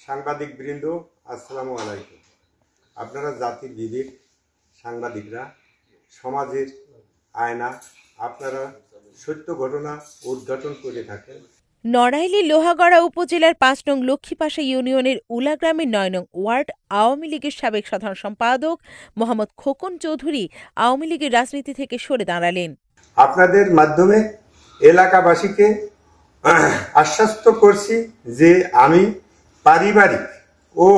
সাংবাদিক বৃন্দ, আসসালামু আলাইকুম। আপনারা জাতির বিবেক, সাংবাদিকরা সমাজের আয়না, আপনারা সত্য ঘটনা উদ্ঘাটন করে থাকেন। নড়াইলের লোহাগড়া উপজেলার ৫ নং লক্ষ্মীপাশা ইউনিয়নের উলা গ্রামের ৯ নং ওয়ার্ড আওয়ামী লীগের সাবেক সাধারণ সম্পাদক মোহাম্মদ খোকন চৌধুরী আওয়ামী লীগের রাজনীতি থেকে সরে দাঁড়ালেন। আপনাদের মাধ্যমে এলাকাবাসীকে আশ্বস্ত করছি যে আমি পারিবারিক ও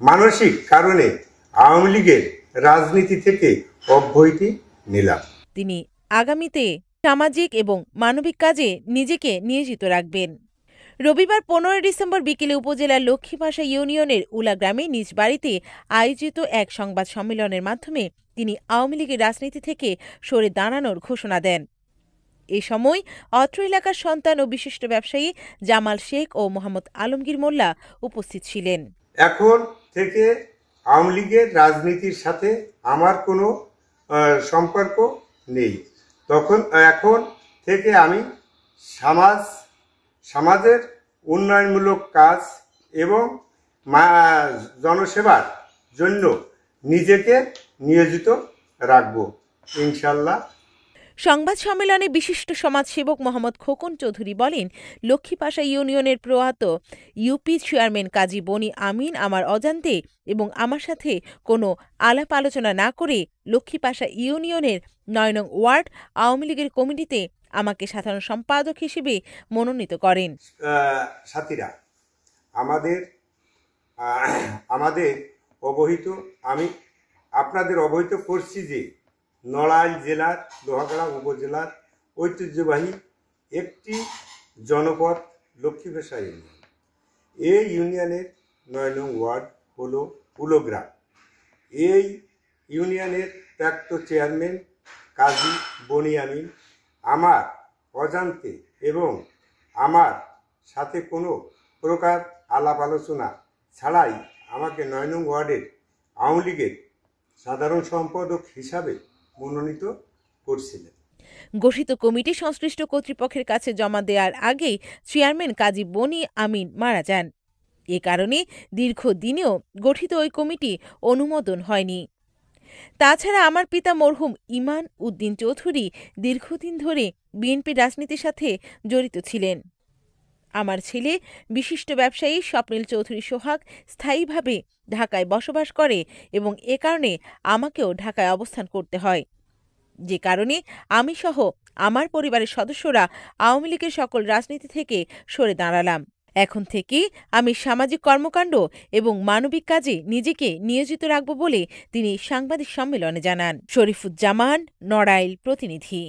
মানসিক কারণে আওয়ামী লীগের রাজনীতি থেকে অব্যাহতি নিলাম। তিনি আগামীতে সামাজিক এবং মানবিক কাজে নিজেকে নিয়োজিত রাখবেন। রবিবার ১৫ ডিসেম্বর বিকেলে উপজেলার লক্ষ্মীপাশা ইউনিয়নের উলা গ্রামে নিজ বাড়িতে আয়োজিত এক সংবাদ সম্মেলনের মাধ্যমে তিনি আওয়ামী লীগের রাজনীতি থেকে সরে দাঁড়ানোর ঘোষণা দেন। এ সময় অত্র এলাকার সন্তান ও বিশিষ্ট ব্যবসায়ী জামাল শেখ ও মোহাম্মদ আলমগীর মোল্লা উপস্থিত ছিলেন। এখন থেকে আওয়ামী লীগের রাজনীতির সাথে আমার কোনো সম্পর্ক নেই। এখন থেকে আমি সমাজের উন্নয়নমূলক কাজ এবং জনসেবার জন্য নিজেকে নিয়োজিত রাখব ইনশাল্লাহ। সংবাদ সম্মেলনে বিশিষ্ট সমাজসেবক মোহাম্মদ খোকন চৌধুরী বলেন, লক্ষ্মীপাশা ইউনিয়নের প্রয়াত ইউপি চেয়ারম্যান কাজী বনি আমিন আমার অজান্তে এবং আমার সাথে কোনো আলাপ আলোচনা না করে লক্ষ্মীপাশা ইউনিয়নের ৯ নং ওয়ার্ড আওয়ামী লীগের কমিটিতে আমাকে সাধারণ সম্পাদক হিসেবে মনোনীত করেন। সাথীরা, আমাদের অবহিত আমি আপনাদের অবহিত করছি যে নড়াইল জেলার লোহাগড়া উপজেলার ঐতিহ্যবাহী একটি জনপদ লক্ষ্মীপাশা ইউনিয়ন। এই ইউনিয়নের ৯ নং ওয়ার্ড হল উলগ্রাম। এই ইউনিয়নের প্রাক্তন চেয়ারম্যান কাজী বনি আমিন আমার অজান্তে এবং আমার সাথে কোনো প্রকার আলাপ আলোচনা ছাড়াই আমাকে ৯ নং ওয়ার্ডের আওয়ামী লীগের সাধারণ সম্পাদক হিসাবে মনোনীত করছিলেন। গঠিত কমিটি সংশ্লিষ্ট কর্তৃপক্ষের কাছে জমা দেওয়ার আগেই চেয়ারম্যান কাজী বনি আমিন মারা যান। এ কারণে দীর্ঘদিনেও গঠিত ওই কমিটি অনুমোদন হয়নি। তাছাড়া আমার পিতা মরহুম ইমান উদ্দিন চৌধুরী দীর্ঘদিন ধরে বিএনপি রাজনীতির সাথে জড়িত ছিলেন। আমার ছেলে বিশিষ্ট ব্যবসায়ী স্বপ্নিল চৌধুরী সোহাগ স্থায়ীভাবে ঢাকায় বসবাস করে এবং এ কারণে আমাকেও ঢাকায় অবস্থান করতে হয়, যে কারণে আমি সহ আমার পরিবারের সদস্যরা আওয়ামী লীগের সকল রাজনীতি থেকে সরে দাঁড়ালাম। এখন থেকে আমি সামাজিক কর্মকাণ্ড এবং মানবিক কাজে নিজেকে নিয়োজিত রাখব বলে তিনি সাংবাদিক সম্মেলনে জানান। শরীফুজ্জামান, নড়াইল প্রতিনিধি।